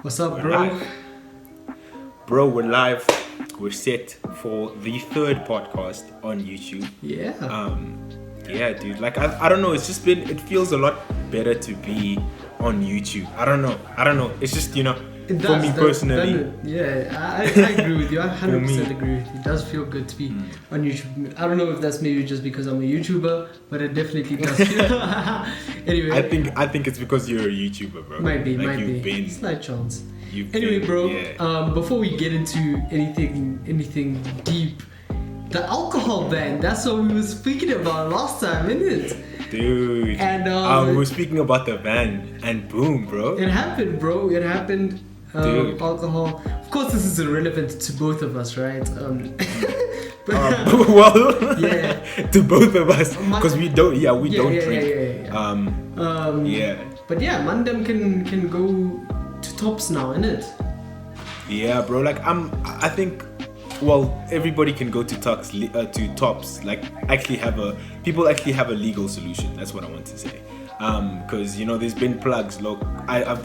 What's up, We're bro? live. Bro, we're live. We're set for the third podcast on YouTube. Yeah. Yeah, dude. Like, I don't know. It's just been, it feels a lot better to be on YouTube. I don't know. It's just, It for does, me personally. I agree with you. I 100% agree with you. It does feel good to be on YouTube. I don't know if that's maybe just because I'm a YouTuber, but it definitely does feel. Anyway. I think it's because you're a YouTuber, bro. Might be. Been, Slight chance. Anyway, bro. Yeah. Before we get into anything deep, the alcohol ban. That's what we were speaking about last time, isn't it? Dude. And we were speaking about the van, and boom, bro. It happened, bro. It happened. Dude. Alcohol. Of course, this is irrelevant to both of us, right? But well, yeah, to both of us, because we don't drink. Yeah. Yeah. But yeah, Mandem can go to tops now, innit? Yeah, bro. Like I think, well, everybody can go to tops. Like people actually have a legal solution. That's what I want to say. Because there's been plugs. Look, I've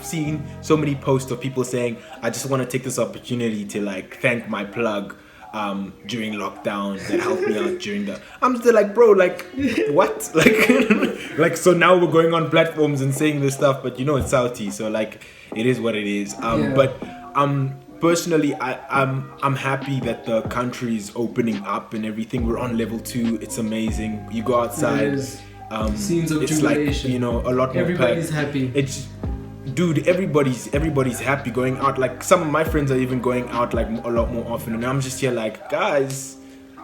seen so many posts of people saying, I just want to take this opportunity to like thank my plug during lockdown that helped me out during the. I'm still like, bro, like what? Like so now we're going on platforms and saying this stuff, but it's Southie, so like it is what it is. But personally, I'm happy that the country is opening up and everything. We're on level 2. It's amazing. You go outside. Scenes of it's jubilation. like a lot more. Everybody's happy. It's, dude, everybody's happy going out. Like some of my friends are even going out like a lot more often, and I'm just here like, guys,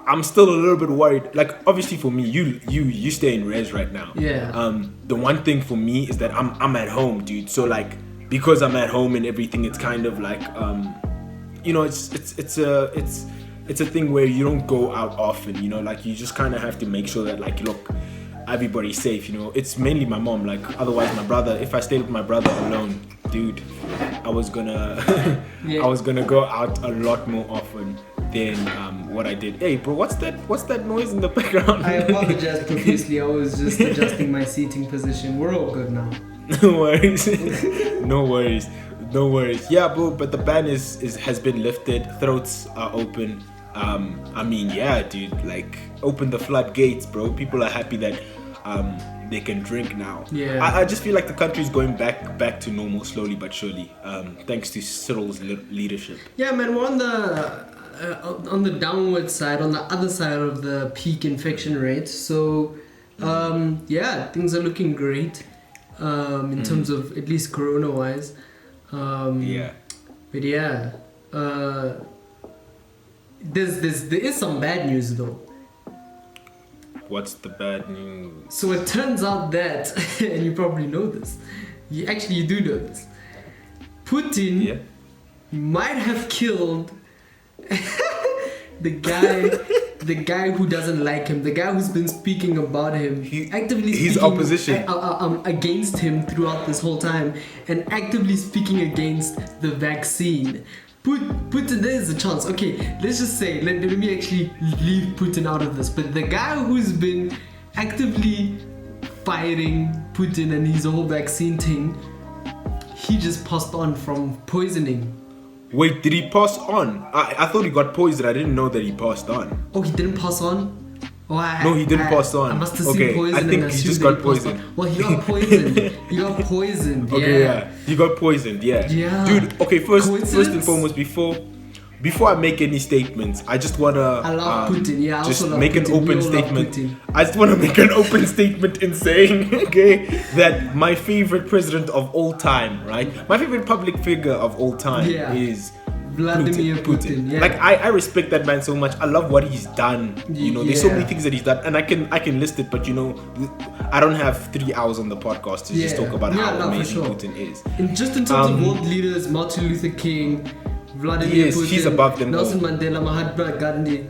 I'm still a little bit worried. Like obviously for me, you stay in res right now. Yeah. The one thing for me is that I'm at home, dude. So like because I'm at home and everything, it's kind of like it's a thing where you don't go out often. Like you just kind of have to make sure that like look, everybody's safe. It's mainly my mom. Like otherwise my brother, if I stayed with my brother alone, dude, I was gonna go out a lot more often than what I did. Hey bro, what's that noise in the background? I apologize profusely. I was just adjusting my seating position. We're all good now. No worries. Yeah bro, but the ban has been lifted. Throats are open. I mean, yeah, dude, like open the floodgates, bro. People are happy that they can drink now. Yeah. I just feel like the country's going back to normal slowly but surely, thanks to Cyril's leadership. Yeah, man, we're on the downward side, on the other side of the peak infection rate. So, yeah, things are looking great in terms of at least corona-wise. Yeah. But yeah, there is some bad news though. What's the bad news? So it turns out that, and you probably know this, you do know this, Putin might have killed the guy who doesn't like him, the guy who's been speaking about him, he's opposition against him throughout this whole time, and actively speaking against the vaccine. Putin, there is a chance. Okay, let's just say, let me actually leave Putin out of this. But the guy who's been actively fighting Putin and his whole vaccine thing, he just passed on from poisoning. Wait, did he pass on? I thought he got poisoned. I didn't know that he passed on. Oh, he didn't pass on? Oh, no, he didn't pass on. I must have seen poison. I think he just got poisoned. Well, he got poisoned. Okay, yeah. He got poisoned, yeah. Dude, okay, first and foremost, before I make any statements, I just wanna I love Putin. Yeah, I just also love make Putin. an open statement. I just wanna make an open statement in saying, okay, that my favorite president of all time, right? My favorite public figure of all time is Vladimir Putin. Yeah. Like I respect that man so much. I love what he's done. There's so many things that he's done, and I can list it, but I don't have 3 hours on the podcast to just talk about how amazing Putin is. In terms of world leaders, Martin Luther King, Vladimir Putin, he's above them. Nelson Mandela, Mahatma Gandhi,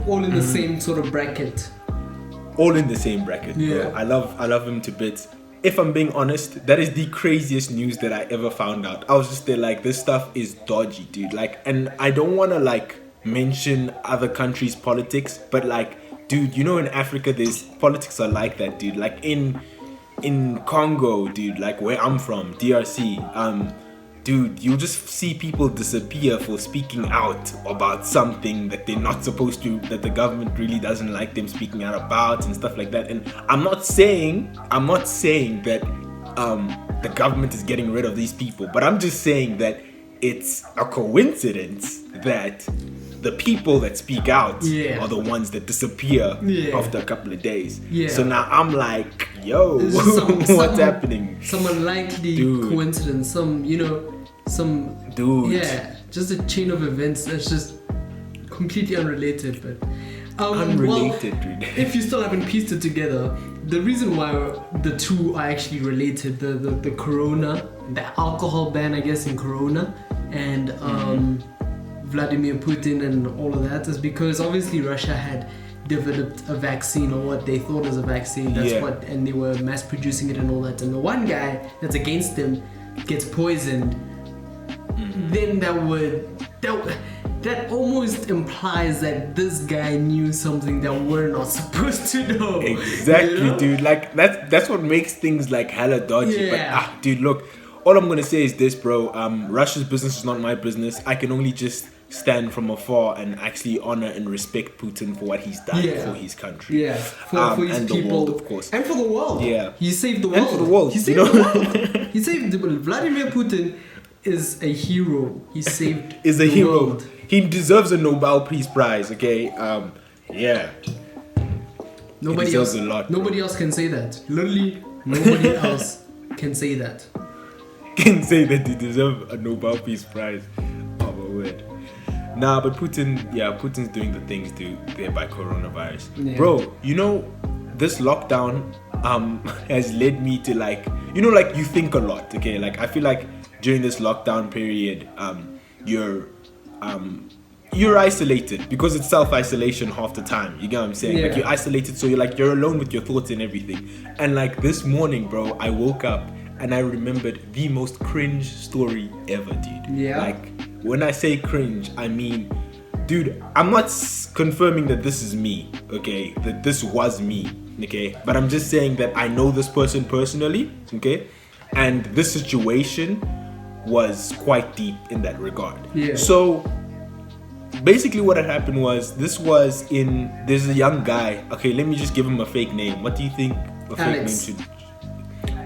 all in the same sort of bracket. All in the same bracket. Yeah. Bro. I love him to bits. If I'm being honest, that is the craziest news that I ever found out. I was just there like, this stuff is dodgy, dude. Like, and I don't want to like mention other countries' politics, but like, dude, in Africa, there's politics are like that, dude. Like in Congo, dude, like where I'm from, DRC, dude, you'll just see people disappear for speaking out about something that they're not supposed to, that the government really doesn't like them speaking out about and stuff like that. And I'm not saying that the government is getting rid of these people, but I'm just saying that it's a coincidence that the people that speak out are the ones that disappear after a couple of days. So now I'm like, yo, what's happening? Some unlikely coincidence, just a chain of events that's just completely unrelated. But dude. If you still haven't pieced it together, the reason why the two are actually related, the corona, the alcohol ban, I guess, in corona, and Vladimir Putin and all of that, is because obviously Russia had developed a vaccine, or what they thought was a vaccine. And they were mass producing it and all that. And the one guy that's against them gets poisoned. Then that almost implies that this guy knew something that we're not supposed to know. Exactly, dude. Like that's what makes things like hella dodgy. But dude, look, all I'm gonna say is this, bro. Russia's business is not my business. I can only just stand from afar and actually honor and respect Putin for what he's done for his country. For his and people, the world, of course, and for the world. He saved the world. And for the world, he saved the world. He saved the world. Vladimir Putin is a hero. He saved. Is a hero. World. He deserves a Nobel Peace Prize. Okay. Nobody else. Nobody else can say that. Literally, nobody else can say that. Can say that he deserves a Nobel Peace Prize. Oh my word. Nah, but Putin's doing the things there by coronavirus. Bro, this lockdown has led me to you think a lot, okay? Like I feel like during this lockdown period, you're isolated because it's self-isolation half the time. You get what I'm saying? Like you're isolated, so you're alone with your thoughts and everything. And like this morning, bro, I woke up and I remembered the most cringe story ever, dude. Like when I say cringe, I mean, dude, I'm not confirming that this is me, okay? That this was me, okay? But I'm just saying that I know this person personally, okay? And this situation was quite deep in that regard. So basically what had happened was, there's a young guy. Okay, let me just give him a fake name. What do you think a fake name should?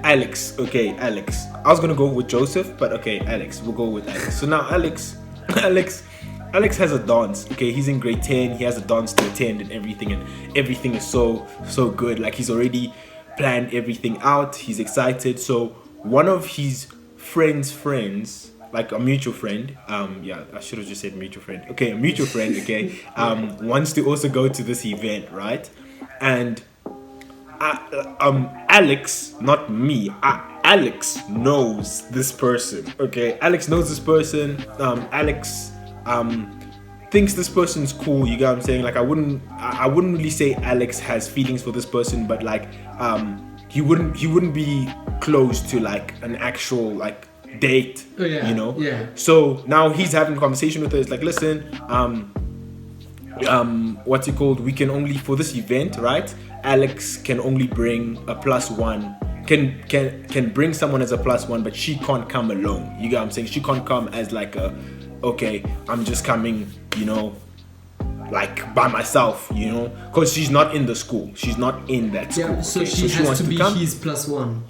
Alex. Okay, Alex. I was gonna go with Joseph, but okay, Alex. We'll go with Alex. So now Alex has a dance. Okay, he's in grade 10. He has a dance to attend and everything is so good. Like he's already planned everything out. He's excited. So one of his friends, like a mutual friend, I should have just said mutual friend. Okay, a mutual friend, okay, wants to also go to this event, right? And Alex, not me, Alex knows this person, okay? Alex knows this person. Alex thinks this person's cool, you get what I'm saying? Like I wouldn't really say Alex has feelings for this person, but like he wouldn't be close to like an actual like date, So now he's having a conversation with her. It's like, listen, what's it called? We can only, for this event, right? Alex can only bring a +1. Can bring someone as a +1, but she can't come alone. You get what I'm saying? She can't come as like okay, I'm just coming, like by myself, because she's not in the school. She's not in that school. So she has to be his +1.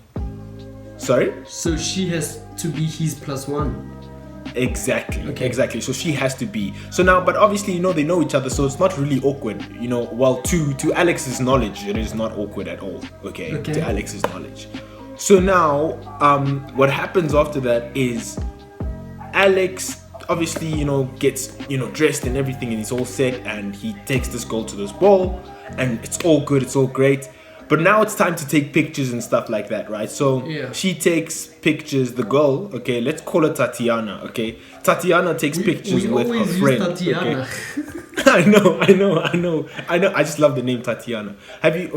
Sorry? So she has to be his +1. Exactly. So she has to be. So now, but obviously, they know each other, so it's not really awkward. Well, to Alex's knowledge, it is not awkward at all. Okay. To Alex's knowledge. So now, what happens after that is Alex obviously, gets, dressed and everything, and he's all set, and he takes this girl to this ball, and it's all good, it's all great. But now it's time to take pictures and stuff like that, right? So she takes pictures, the girl, okay, let's call her Tatiana, okay? Tatiana takes pictures with her friend. Tatiana. Okay? I know. I just love the name Tatiana. Have you,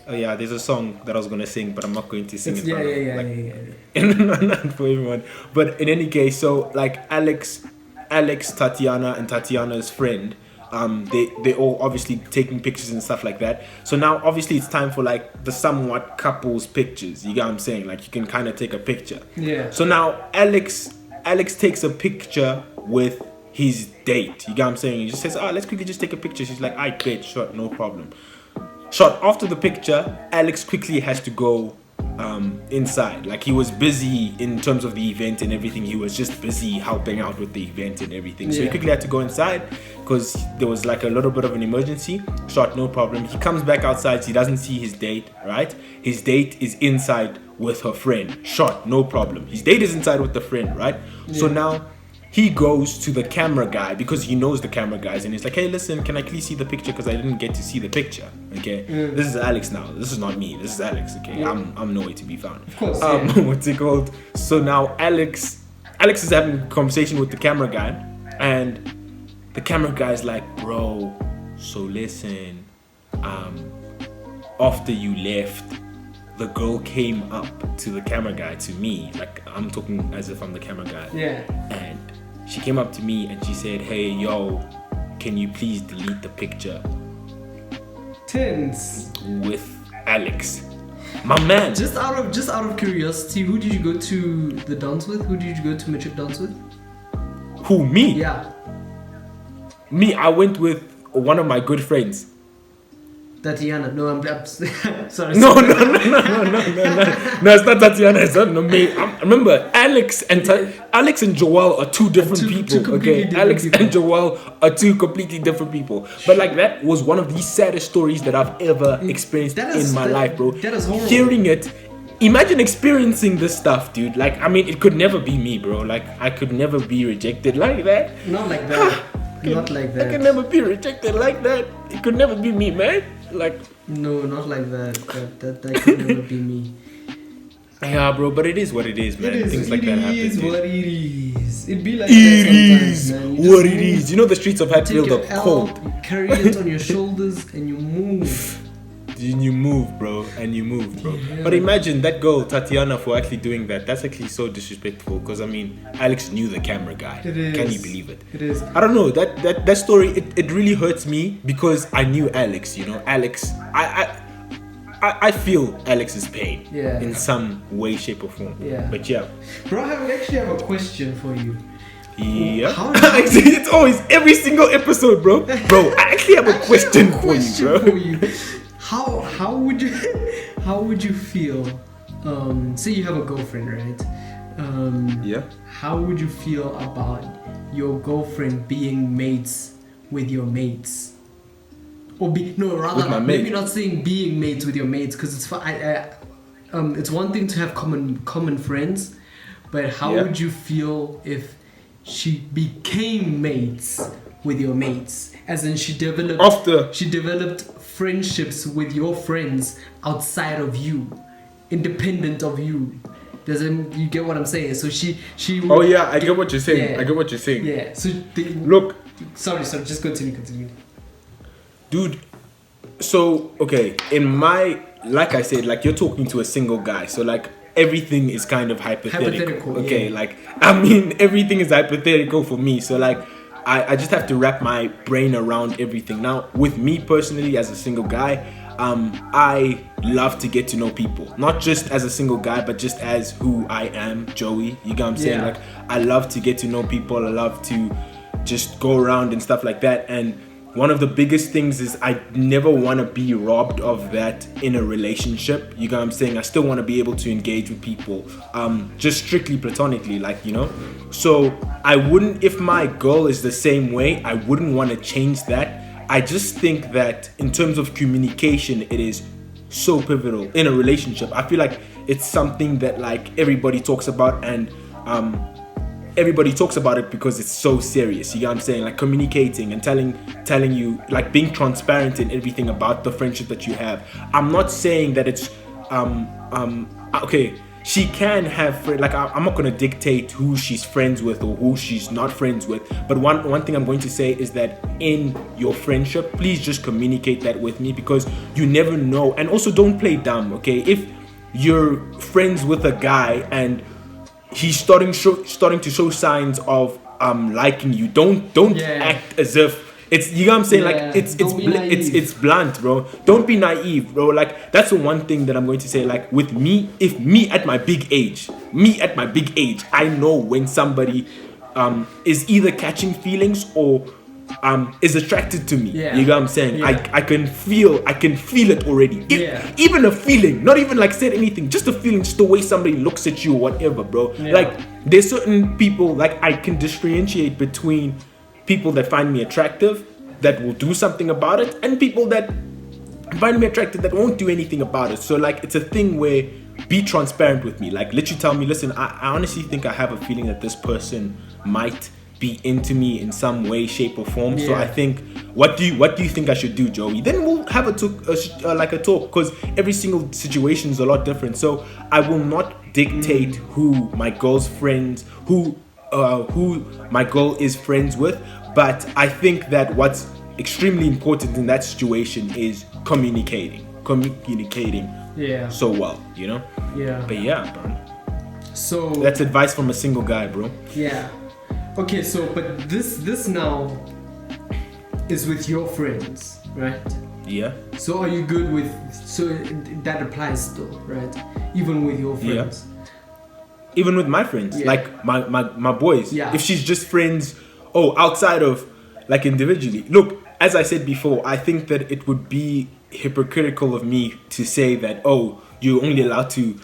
oh yeah, there's a song that I was gonna sing, but I'm not going to sing it. Not for everyone. But in any case, so like Alex, Tatiana, and Tatiana's friend, they all obviously taking pictures and stuff like that. So now obviously it's time for like the somewhat couples pictures. You get what I'm saying? Like you can kind of take a picture. Yeah. So now Alex Alex takes a picture with his date. You get what I'm saying? He just says, let's quickly just take a picture. She's like, I bet, sure, no problem. Shot after the picture, Alex quickly has to go inside. Like, he was busy in terms of the event and everything. He was just busy helping out with the event and everything. So he quickly had to go inside because there was like a little bit of an emergency. Shot, no problem. He comes back outside. He doesn't see his date, right? His date is inside with her friend. Shot, no problem. His date is inside with the friend, right? So now he goes to the camera guy because he knows the camera guys, and he's like, hey, listen, can I please see the picture because I didn't get to see the picture. Okay, this is Alex now. This is not me. This is Alex. Okay, I'm nowhere to be found. Of course. What's it called? So now Alex is having a conversation with the camera guy, and the camera guy's like, bro, so listen, after you left, the girl came up to the camera guy, to me, like I'm talking as if I'm the camera guy. And she came up to me and she said, hey, yo, can you please delete the picture? Tense. With Alex. My man. Just out of curiosity, who did you go to the dance with? Who did you go to Matric dance with? Who, me? Yeah. Me, I went with one of my good friends. Tatiana. No, I'm sorry. No, it's not Tatiana. It's not me. Remember, Alex and Joel are two different people. Okay, Alex and Joel are two completely different people. But like, that was one of the saddest stories that I've ever experienced in my life, bro. That is horrible. Hearing it, imagine experiencing this stuff, dude. Like, I mean, it could never be me, bro. Like, I could never be rejected like that. Not like that. Not like that. I could never be rejected like that. It could never be me, man. Like, no, not like that. That could never be me. Yeah, bro, but it is what it is, man. Things like that happen. It is what it is. It be like it that is sometimes, man. what it is. You know, the streets of Hatfield are cold. You carry it on your shoulders and you move. You move, bro, and you move, bro. Yeah. But imagine that girl, Tatiana, for actually doing that. That's actually so disrespectful. Because I mean, Alex knew the camera guy. It is. Can you believe it? It is. I don't know. That story. It really hurts me because I knew Alex. You know, Alex. I feel Alex's pain. Yeah. In some way, shape, or form. Yeah. But yeah. Bro, I actually have a question for you. Yeah. It's always every single episode, bro. Bro, I actually have a question for you, bro. How would you feel? Say you have a girlfriend, right? Yeah. How would you feel about your girlfriend being mates with your mates? Or maybe not saying being mates with your mates, because it's it's one thing to have common friends, but how would you feel if she became mates with your mates, as in she developed friendships with your friends outside of you, independent of you? You get what I'm saying? So she oh yeah, I get what you're saying. Yeah. I get what you're saying. Yeah. So look. Sorry. Just continue. Dude, so okay, like I said, like, you're talking to a single guy, so like everything is kind of hypothetical. Okay, like, I mean, everything is hypothetical for me. So like, I just have to wrap my brain around everything. Now, with me personally, as a single guy, I love to get to know people, not just as a single guy, but just as who I am, Joey. You get what I'm saying? Like, I love to get to know people. I love to just go around and stuff like that. And one of the biggest things is I never want to be robbed of that in a relationship. You get what I'm saying? I still want to be able to engage with people, just strictly platonically, like, you know? So I wouldn't, if my girl is the same way, I wouldn't want to change that. I just think that in terms of communication, it is so pivotal in a relationship. I feel like it's something that, like, everybody talks about, and everybody talks about it because it's so serious. You know what I'm saying? Like, communicating and telling you, like, being transparent in everything about the friendship that you have. I'm not saying that it's okay, she can have like, I'm not gonna dictate who she's friends with or who she's not friends with, but one thing I'm going to say is that in your friendship, please just communicate that with me, because you never know. And also, don't play dumb, okay? If you're friends with a guy and he's starting to show signs of liking you, don't act as if It's, you know what I'm saying? Yeah, Like it's don't be naive. it's blunt, bro. Don't be naive, bro. Like that's the one thing that I'm going to say. Like with me, if me at my big age, I know when somebody is either catching feelings or is attracted to me. Yeah. You know what I'm saying? Yeah. I can feel it already. Even a feeling, not even like said anything, just a feeling, just the way somebody looks at you or whatever, bro. Yeah. Like there's certain people, like I can differentiate between people that find me attractive that will do something about it and people that find me attractive that won't do anything about it. So like it's a thing where be transparent with me. Like literally tell me, listen, I honestly think I have a feeling that this person might be into me in some way, shape or form. So I think what do you think I should do, Joey? Then we'll have a talk, because every single situation is a lot different. So I will not dictate who my girl's friends, who my girl is friends with, but I think that what's extremely important in that situation is communicating so well, you know. But yeah, bro, So that's advice from a single guy, bro. yeah. Okay, so but this now is with your friends, right? Yeah. So are you good with, so that applies still, right? Even with your friends. Even with my friends, like my boys. Yeah. If she's just friends, outside of like individually. Look, as I said before, I think that it would be hypocritical of me to say that, you're only allowed to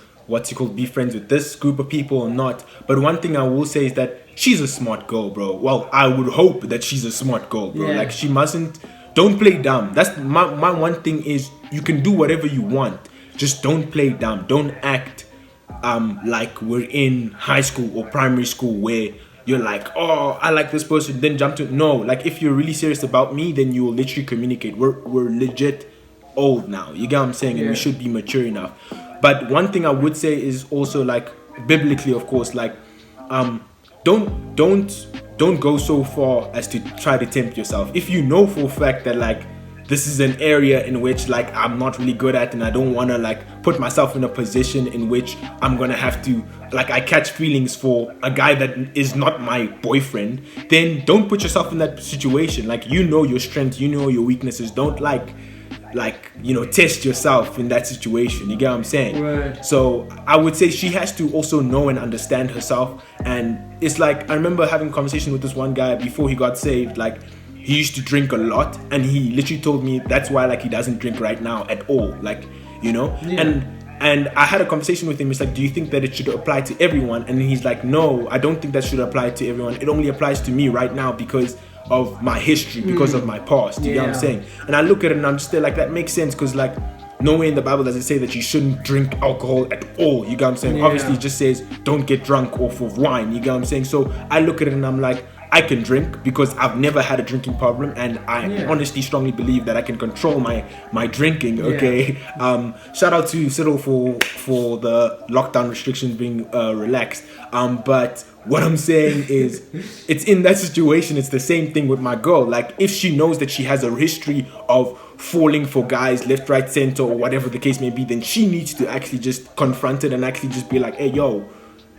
be friends with this group of people or not. But one thing I will say is that she's a smart girl, bro. Well, I would hope that she's a smart girl, bro. Yeah. Like she don't play dumb. That's my one thing is you can do whatever you want. Just don't play dumb. Don't act like we're in high school or primary school where you're like, I like this person, then jump to no. Like if you're really serious about me, then you will literally communicate. We're legit old now. You get what I'm saying? And we should be mature enough. But one thing I would say is also like biblically, of course, like don't go so far as to try to tempt yourself. If you know for a fact that like this is an area in which like I'm not really good at and I don't want to like put myself in a position in which I'm gonna have to like I catch feelings for a guy that is not my boyfriend, then don't put yourself in that situation. Like you know your strengths, you know your weaknesses. Don't test yourself in that situation. You get what I'm saying? Right. So I would say she has to also know and understand herself. And it's like I remember having a conversation with this one guy before he got saved. Like he used to drink a lot, and he literally told me that's why like he doesn't drink right now at all. Like, you know. Yeah. And I had a conversation with him. It's like, do you think that it should apply to everyone? And he's like, no, I don't think that should apply to everyone. It only applies to me right now because of my history, because of my past. You know what I'm saying? And I look at it and I'm just there like, that makes sense, because like nowhere in the Bible does it say that you shouldn't drink alcohol at all. You get what I'm saying? Obviously it just says don't get drunk off of wine. You get what I'm saying? So I look at it and I'm like, I can drink because I've never had a drinking problem, and I honestly strongly believe that I can control my drinking. Okay. Shout out to Cyril for the lockdown restrictions being relaxed. But what I'm saying is, it's in that situation, it's the same thing with my girl. Like if she knows that she has a history of falling for guys left, right, center, or whatever the case may be, then she needs to actually just confront it and actually just be like, hey yo,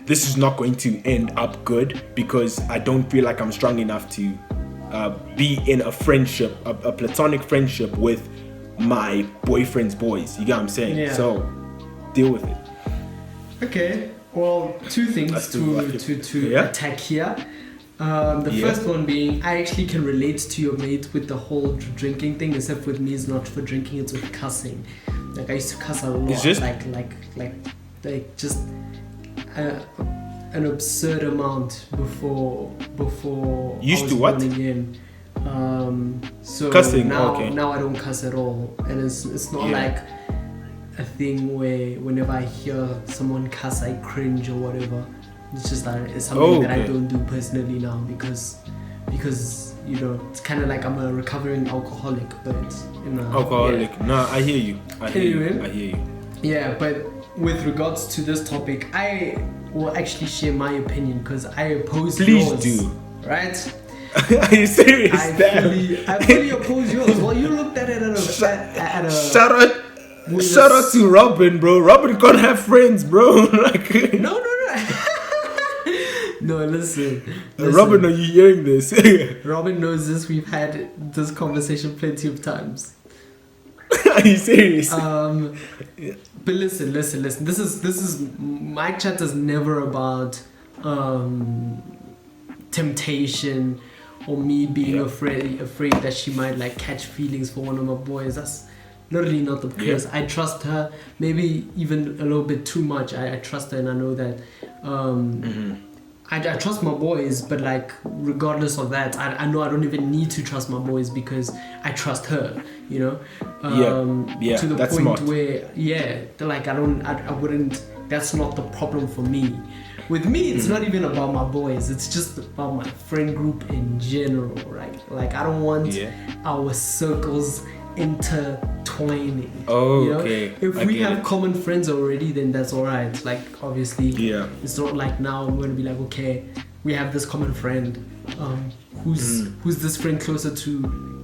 this is not going to end up good, because I don't feel like I'm strong enough to be in a friendship, a platonic friendship with my boyfriend's boys. You get what I'm saying? Yeah. So deal with it. Okay. Well, two things to attack here. The first one being, I actually can relate to your mate with the whole drinking thing, except with me it's not for drinking, it's with cussing. Like I used to cuss a lot. It's just like just an absurd amount before Used I was to what? running in. So Cussing. now Okay. now I don't cuss at all, and it's not like a thing where whenever I hear someone cuss I cringe or whatever. It's just that it's something that I don't do personally now because you know it's kind of like I'm a recovering alcoholic, but alcoholic. No, I hear you. I hear you. Yeah, but with regards to this topic, I will actually share my opinion because I oppose yours. Please do. Right? Are you serious? I fully oppose yours. Well, you looked at it at a Shout out to Robin, bro. Robin can't have friends, bro. Like No. No, listen. Robin, are you hearing this? Robin knows this. We've had this conversation plenty of times. Are you serious? But listen. This is my chat is never about temptation or me being afraid that she might like catch feelings for one of my boys. That's literally not the case. I trust her, maybe even a little bit too much. I trust her, and I know that I trust my boys, but like regardless of that, I know I don't even need to trust my boys because I trust her, you know. To the that's point smart. where like I wouldn't. That's not the problem for me. With me, it's not even about my boys. It's just about my friend group in general, right? Like I don't want our circles intertwining. Oh, you know? okay. If we have common friends already, then that's alright. Like obviously, it's not like now I'm going to be like, okay, we have this common friend. Who's this friend closer to?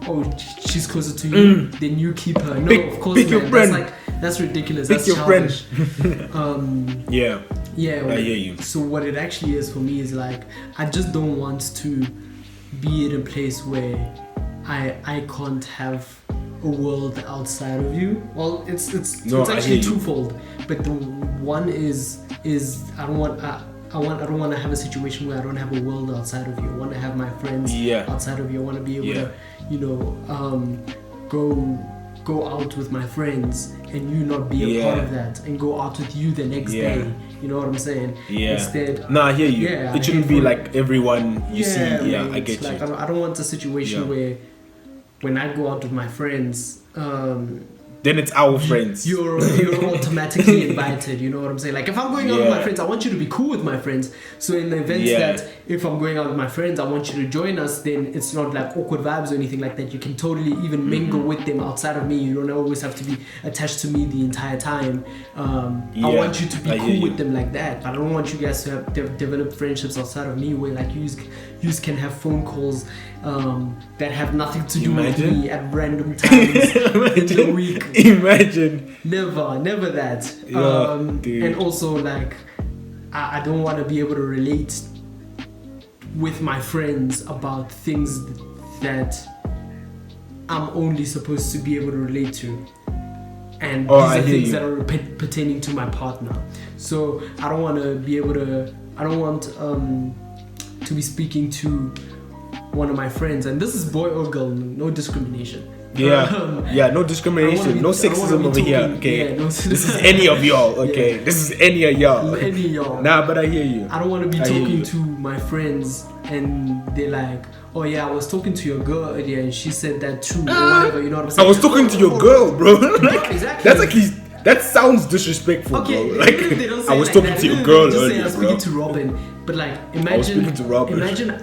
Oh, she's closer to you. Then you keep her. No, of course not. Your friend. That's ridiculous. Pick That's your childish. friend. Yeah, I hear you. So what it actually is for me is like I just don't want to be in a place where I can't have a world outside of you. Well, it's actually twofold. But the one is I don't want to have a situation where I don't have a world outside of you. I want to have my friends outside of you. I want to be able to, go out with my friends and you not be a part of that, and go out with you the next day. You know what I'm saying? Yeah. Instead, I hear you. It shouldn't be like everyone you see. Yeah, I get like, you. I don't want a situation where when I go out with my friends, then it's our friends. You're automatically invited. You know what I'm saying? Like if I'm going out with my friends, I want you to be cool with my friends. So in the event that if I'm going out with my friends, I want you to join us. Then it's not like awkward vibes or anything like that. You can totally even mingle with them outside of me. You don't always have to be attached to me the entire time. I want you to be cool with them like that. I don't want you guys to have develop friendships outside of me where like you can have phone calls that have nothing to do with me at random times in the week. Imagine. Never that. Dude. And also like I don't want to be able to relate with my friends about things that I'm only supposed to be able to relate to, and these are things that are pertaining to my partner. So I don't want to be able to. I don't want to be speaking to one of my friends, and this is boy or girl, no discrimination. No discrimination, no sexism over here. Okay, this is any of y'all. Okay, this is any of y'all. Nah, but I hear you. I don't want to be talking to my friends and they're like, oh yeah, I was talking to your girl earlier and she said that too, or whatever. You know what I'm saying? I was talking to your girl, bro. Like, exactly. That's like that sounds disrespectful, bro. Like I was talking to your girl earlier, I was speaking to Robin, but like imagine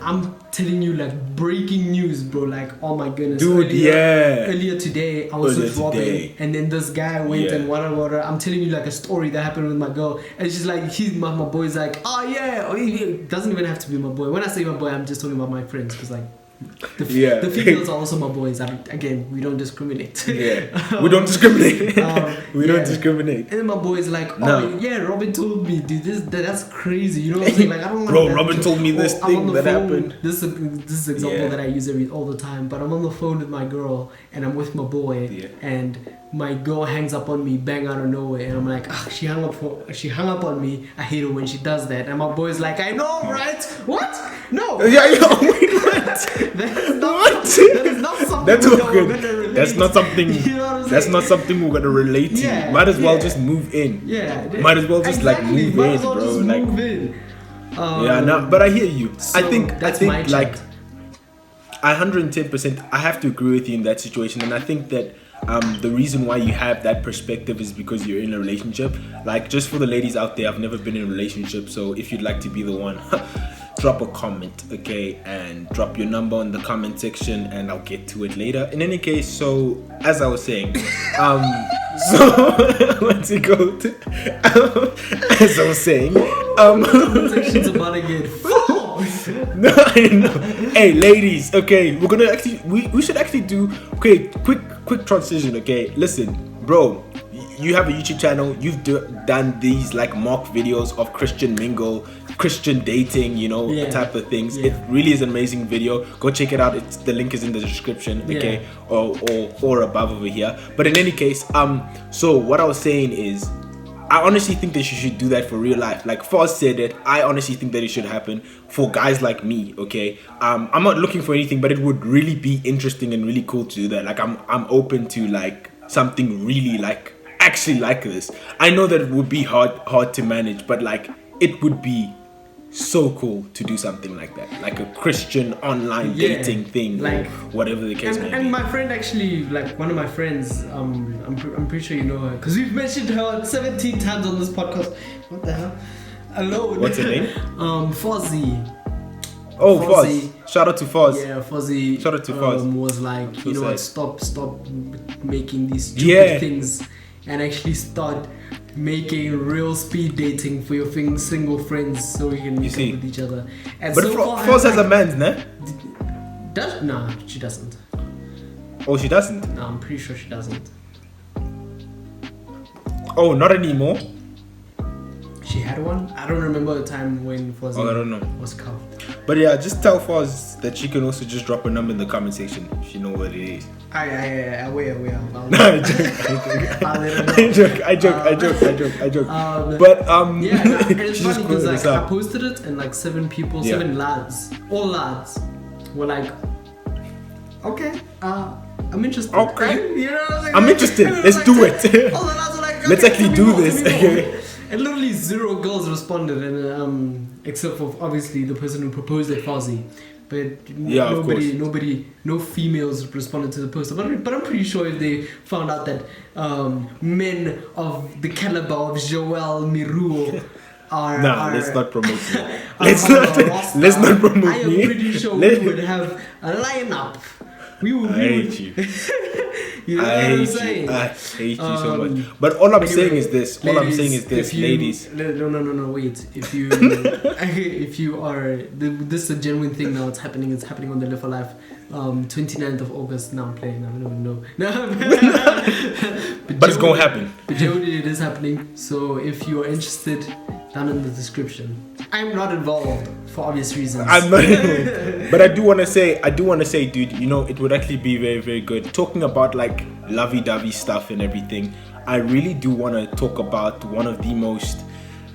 I'm telling you like breaking news, bro. Like oh my goodness, dude, earlier today I was with Robin, and then this guy went and whatever. I'm telling you like a story that happened with my girl, and she's like, my boy's like, oh yeah, it doesn't even have to be my boy. When I say my boy, I'm just talking about my friends, because like. The females are also my boys. Again, we don't discriminate. We don't discriminate. We don't discriminate. And then my boys like, Robin told me, dude, that's crazy. You know what I'm saying? Like, I don't want. Bro, Robin told me this thing that happened. This is an example that I use all the time. But I'm on the phone with my girl and I'm with my boy, and my girl hangs up on me, bang out of nowhere, and I'm like, she hung up on me. I hate her when she does that. And my boy's like, I know, right? What? No. Wait, what? That is not something we're gonna relate. That's not something. You know what I'm saying? That's not something we're gonna relate to. Might as well just move in. Might as well just like move in, bro. Like move in. But I hear you. So I think my like 110%. I have to agree with you in that situation, and I think that. The reason why you have that perspective is because you're in a relationship. Like, just for the ladies out there, I've never been in a relationship, so if you'd like to be the one, drop a comment, okay, and drop your number in the comment section, and I'll get to it later. In any case, so as I was saying, so what's it called? As I was saying, comment section's about to get full. No, I know. Hey, ladies, okay, we're gonna actually we should actually do quick transition, okay? Listen, bro, you have a YouTube channel. You've done these like mock videos of Christian mingle, Christian dating, type of things. Yeah. It really is an amazing video. Go check it out. The link is in the description, okay, or above over here. But in any case, so what I was saying is, I honestly think that you should do that for real life. Like Foz said it, I honestly think that it should happen for guys like me, okay? I'm not looking for anything, but it would really be interesting and really cool to do that. Like I'm open to like something really like actually like this. I know that it would be hard to manage, but like it would be so cool to do something like that, like a Christian online dating thing, like whatever the case may be. And my friend actually, like one of my friends, I'm pretty sure you know her because we've mentioned her 17 times on this podcast. What the hell? Alone. What's her name? Fozzy. Oh, Foz. Shout out to Foz. Yeah, Fozzy. Shout out to Foz. Was like, so you know what? sad. Stop making these stupid things and actually start making real speed dating for your single friends so we can meet up with each other. And but so Foz has a man's, né? Nah, she doesn't. Oh, she doesn't? No, I'm pretty sure she doesn't. Oh, not anymore? She had one? I don't remember the time when Foz was cuffed. But yeah, just tell Foz that she can also just drop a number in the comment section if you know what it is. I will. No, I joke. But yeah, no, and it's funny because like I posted it and like 7 lads, all lads, were like, okay, I'm interested. Okay, you know, like, I'm interested. Let's do it. All the lads were like, okay, let's actually do this. Okay. And literally 0 girls responded, and except for obviously the person who proposed it, Fozzy. But no females responded to the post. But I'm pretty sure if they found out that men of the caliber of Joel Miruo are let's not promote me. Let's not promote me. I am pretty sure we would have a lineup. I hate you. You know what I'm saying? I hate you so much. But all I'm saying is this. Ladies. No. Wait. If you are, this is a genuine thing now. It's happening on the Live for Life. 29th of August. Now I'm playing. I don't even know. But it's gonna happen. But Jody, it is happening. So if you are interested, down in the description. I'm not involved for obvious reasons. I'm not involved. But I do want to say, dude, it would actually be very, very good. Talking about like lovey-dovey stuff and everything, I really do want to talk about one of the most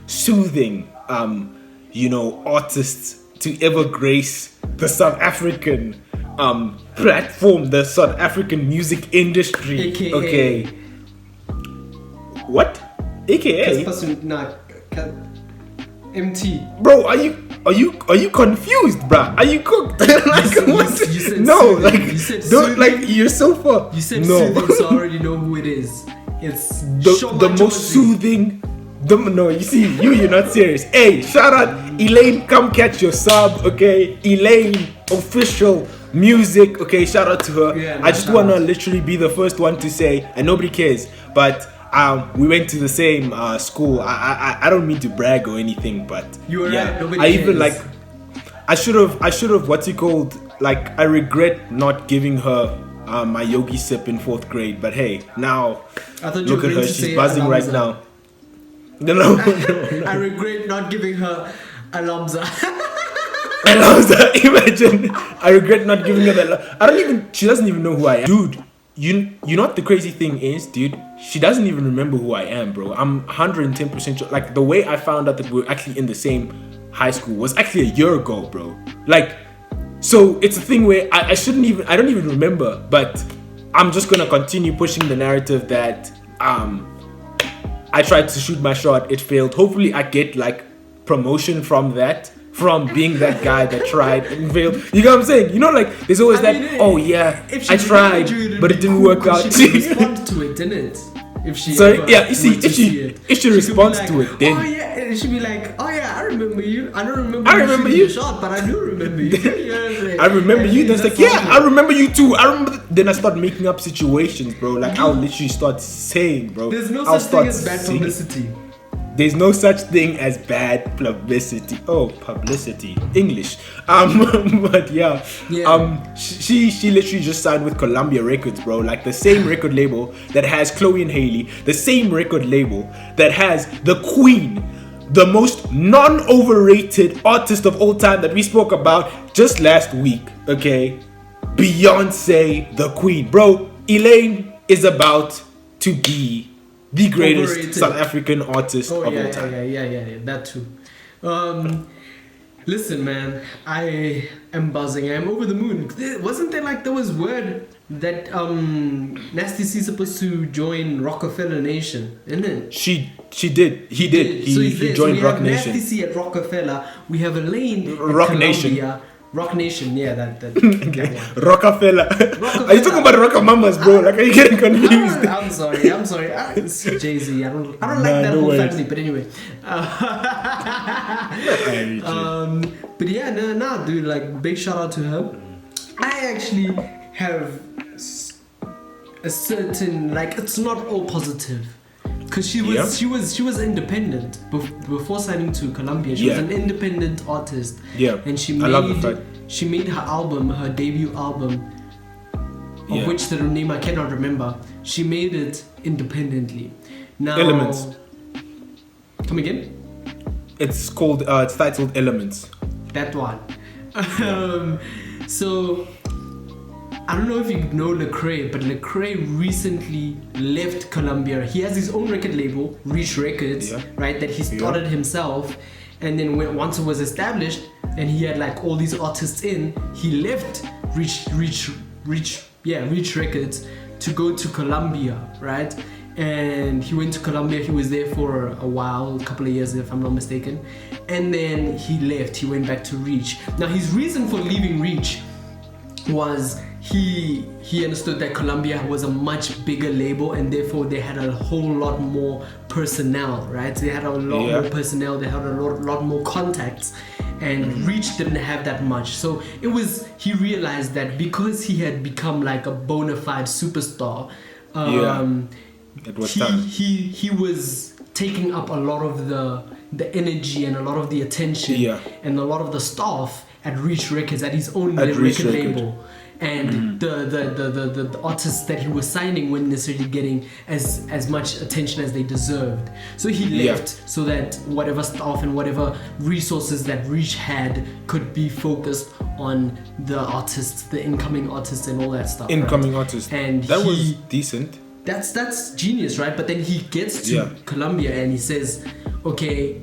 soothing, artists to ever grace the South African platform, the South African music industry. AKA. Okay. What? AKA? MT. Bro, are you confused, bruh? Are you cooked? You said no, soothing. like You said don't soothing. like you're so far. You said no. soothing, so I already know who it is. It's the most soothing. No, you see, you're not serious. Hey, shout out Elaine, come catch your sub, okay? Elaine official music, okay? Shout out to her. Yeah, I just wanna literally be the first one to say, and nobody cares, but we went to the same school. I don't mean to brag or anything, but you were right. Nobody I cares. even like I should have what's it called? Like I regret not giving her my yogi sip in 4th grade, but hey, now look at her, she's buzzing right now. No. I regret not giving her Alomza. Alomza, imagine. I regret not giving her that. She doesn't even know who I am. Dude, you know what the crazy thing is, dude? She doesn't even remember who I am, bro. I'm 110% sure. Like the way I found out that we were actually in the same high school was actually a year ago, bro. Like, so it's a thing where I don't even remember, but I'm just gonna continue pushing the narrative that I tried to shoot my shot, it failed. Hopefully I get like promotion from that, from being that guy that tried and failed. You know what I'm saying? Like there's always I tried, but it didn't work out. She respond to it, didn't it? If she if she responds to it, then and she'd be like, oh yeah, I remember you. I don't remember you shot, but I do remember you. You know what I'm saying? I remember you. Then it's like, yeah, I remember you too. I remember. Then I start making up situations, bro. Like I'll literally start saying, bro. There's no such thing as bad publicity. there's no such thing as bad publicity. Oh, publicity, English. But yeah. She literally just signed with Columbia Records, bro. Like the same record label that has Chloe and Hailey, the same record label that has the Queen, the most non-overrated artist of all time that we spoke about just last week. Okay, Beyonce, the Queen, bro. Elaine is about to be the greatest Overrated. South African artist of all time. Yeah, that too. Listen, man, I am buzzing. I am over the moon. Wasn't there was word that Nasty C supposed to join Rockefeller Nation, isn't it? She did. He did. So He joined Rock Nation. Nasty C at Rockefeller. We have Elaine at Rock Columbia. Nation. Rock Nation, yeah, that yeah. Rockefeller. Are you talking about Rockamamas, bro? Like, are you getting confused? I'm sorry. It's Jay-Z. I don't like that no whole worries. family, but anyway. But yeah, no, dude, like, big shout out to her. I actually have a certain, like, it's not all positive. Because she was independent before signing to Columbia. She was an independent artist. Yeah, and she made her album, her debut album, of which the name I cannot remember. She made it independently. Now, Elements. Come again? It's called. It's titled Elements. That one. So I don't know if you know Lecrae, but Lecrae recently left Columbia. He has his own record label, Reach Records, right? That he started himself. And then once it was established, and he had like all these artists in, he left Reach Records to go to Columbia, right? And he went to Columbia. He was there for a while, a couple of years, if I'm not mistaken. And then he left. He went back to Reach. Now, his reason for leaving Reach was he understood that Columbia was a much bigger label, and therefore they had a whole lot more personnel, right? They had a lot more personnel, they had a lot more contacts, and Reach didn't have that much. So he realized that because he had become like a bona fide superstar, it was he was taking up a lot of the energy and a lot of the attention and a lot of the staff at Reach Records, at his own record label. And the artists that he was signing weren't necessarily getting as much attention as they deserved. So he left so that whatever staff and whatever resources that Reach had could be focused on the artists, the incoming artists and all that stuff. Artists. And that was decent. That's genius, right? But then he gets to Columbia and he says, okay,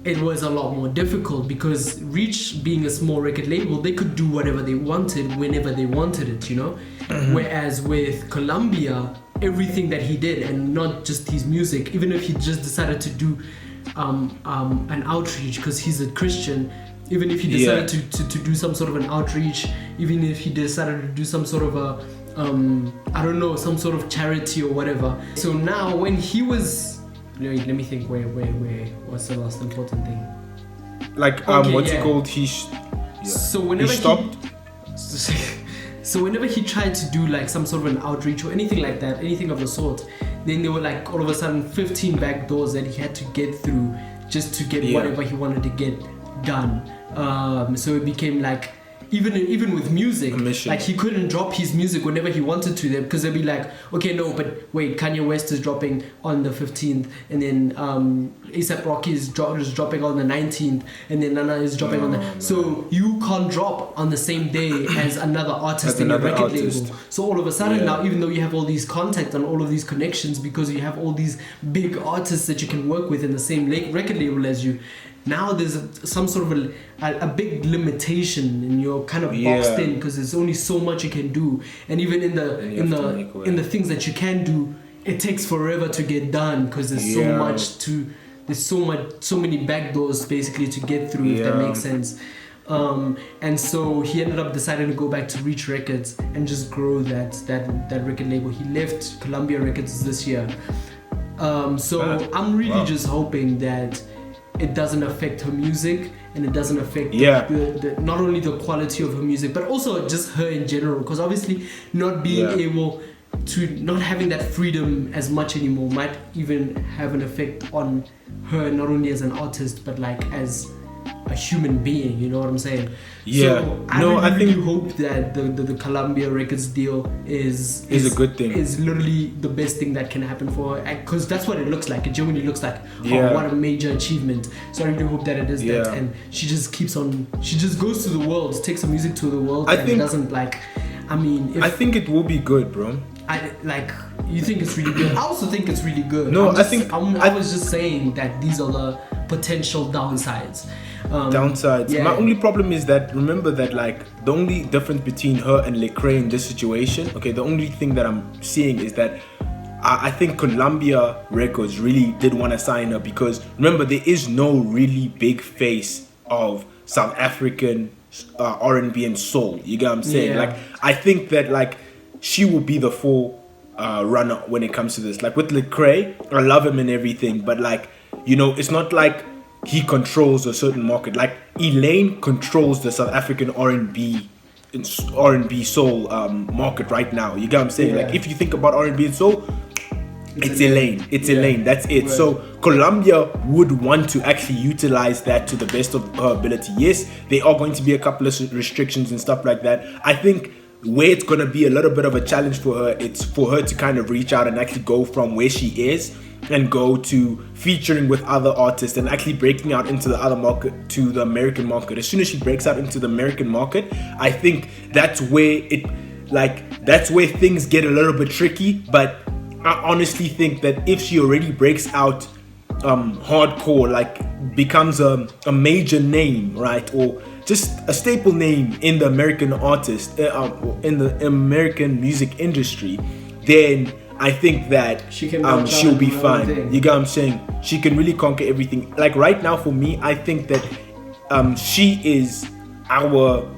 it was a lot more difficult because Reach, being a small record label, they could do whatever they wanted whenever they wanted it, you know? Whereas with Columbia, everything that he did, and not just his music, even if he just decided to do an outreach because he's a Christian, even if he decided to do some sort of an outreach, even if he decided to do some sort of a I don't know, some sort of charity or whatever. So now when he was, let me think, where what's the last important thing? Like it called? So whenever he stopped. So whenever he tried to do like some sort of an outreach or anything like that, anything of the sort, then there were like all of a sudden 15 back doors that he had to get through just to get whatever he wanted to get done. So it became like, even with music, like he couldn't drop his music whenever he wanted to, because they'd be like, okay, no, but wait, Kanye West is dropping on the 15th, and then A$AP Rocky is dropping on the 19th, and then Nana is dropping on the... So you can't drop on the same day as another artist in your record label. So all of a sudden now, even though you have all these contacts and all of these connections, because you have all these big artists that you can work with in the same record label as you, now there's some sort of a big limitation, and you're kind of boxed in because there's only so much you can do, and even in the things that you can do, it takes forever to get done because there's so many back doors basically to get through, if that makes sense. And so he ended up deciding to go back to Reach Records and just grow that record label. He left Columbia Records this year. So I'm really just hoping that it doesn't affect her music, and it doesn't affect the not only the quality of her music, but also just her in general, because obviously not being able to not having that freedom as much anymore might even have an effect on her, not only as an artist but like as a human being, you know what I'm saying? Yeah. So I really hope that the Columbia Records deal is a good thing. Is literally the best thing that can happen for her, because that's what it looks like. It genuinely looks like, Yeah. oh, what a major achievement. So I really hope that it is Yeah. that, and she just keeps on. She just goes to the world, takes her music to the world, I and think- doesn't like. I mean, if I think it will be good, bro. I like, you think it's really good. I also think it's really good. No, I'm just, I think- I was just saying that these are the potential downsides. Downsides. yeah. My only problem is that, remember that like the only difference between her and Lecrae in this situation, okay, the only thing that I'm seeing is that I think Columbia Records really did want to sign her because remember, there is no really big face of South African R&B and soul. You get what I'm saying? Yeah. Like I think that like she will be the full runner when it comes to this. Like with Lecrae, I love him and everything, but like, you know, it's not like he controls a certain market. Like Elaine controls the South African R&B soul market right now. You get what I'm saying? Yeah. Like if you think about R&B and soul, it's Elaine. It's Yeah. Elaine. That's it. Right. So Columbia would want to actually utilize that to the best of her ability. Yes, there are going to be a couple of restrictions and stuff like that. I think where it's going to be a little bit of a challenge for her, it's for her to kind of reach out and actually go from where she is and go to featuring with other artists and actually breaking out into the other market, to the American market. As soon as she breaks out into the American market, I think that's where things get a little bit tricky. But I honestly think that if she already breaks out hardcore, like becomes a major name, right, or just a staple name in the American in the American music industry, then I think that She can branch out she'll and be do her own fine. thing. You get what I'm saying? She can really conquer everything. Like right now, for me, I think that she is our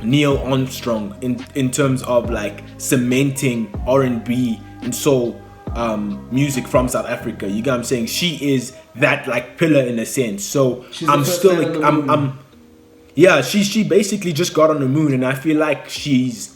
Neil Armstrong in terms of like cementing R&B and soul music from South Africa. You get what I'm saying? She is that like pillar in a sense. So She's the I'm first still man like on the moon. yeah, she basically just got on the moon, and I feel like she's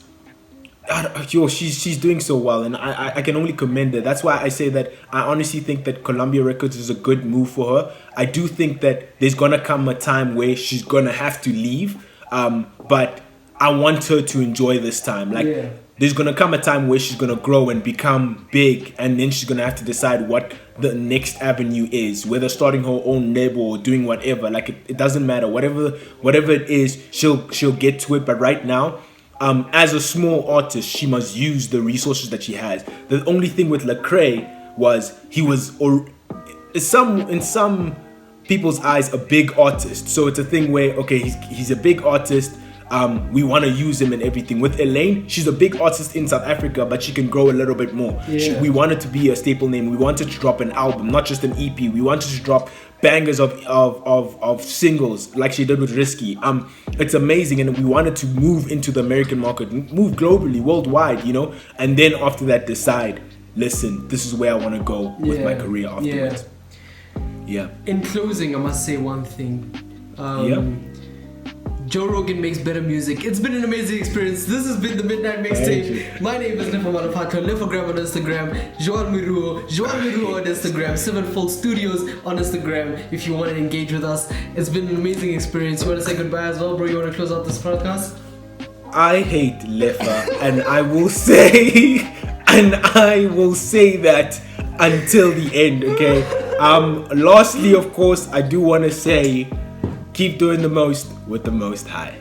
doing so well, and I can only commend her. That's why I say that I honestly think that Columbia Records is a good move for her. I do think that there's gonna come a time where she's gonna have to leave, but I want her to enjoy this time. Like Yeah. there's gonna come a time where she's gonna grow and become big, and then she's gonna have to decide what the next avenue is, whether starting her own label or doing whatever. Like it doesn't matter. Whatever it is, she'll get to it. But right now, as a small artist, she must use the resources that she has. The only thing with Lecrae was he was, or in some people's eyes, a big artist. So it's a thing where, okay, he's a big artist. We want to use him and everything. With Elaine, she's a big artist in South Africa, but she can grow a little bit more. Yeah. We wanted to be a staple name. We wanted to drop an album, not just an EP. We wanted to drop bangers of singles like she did with Risky. It's amazing, and we wanted to move into the American market, move globally, worldwide, you know. And then after that, decide, listen, this is where I want to go with my career afterwards. Yeah. In closing, I must say one thing. Joe Rogan makes better music. It's been an amazing experience. This has been the Midnight Mixtape. My name is Lefa Malapaka. Lefogram on Instagram. Joan Miruo on Instagram. Sevenfold Studios on Instagram. If you want to engage with us, it's been an amazing experience. You want to say goodbye as well, bro? You want to close out this podcast? I hate Lefa, and I will say that until the end. Okay. Lastly, of course, I do want to say, keep doing the most with the Most High.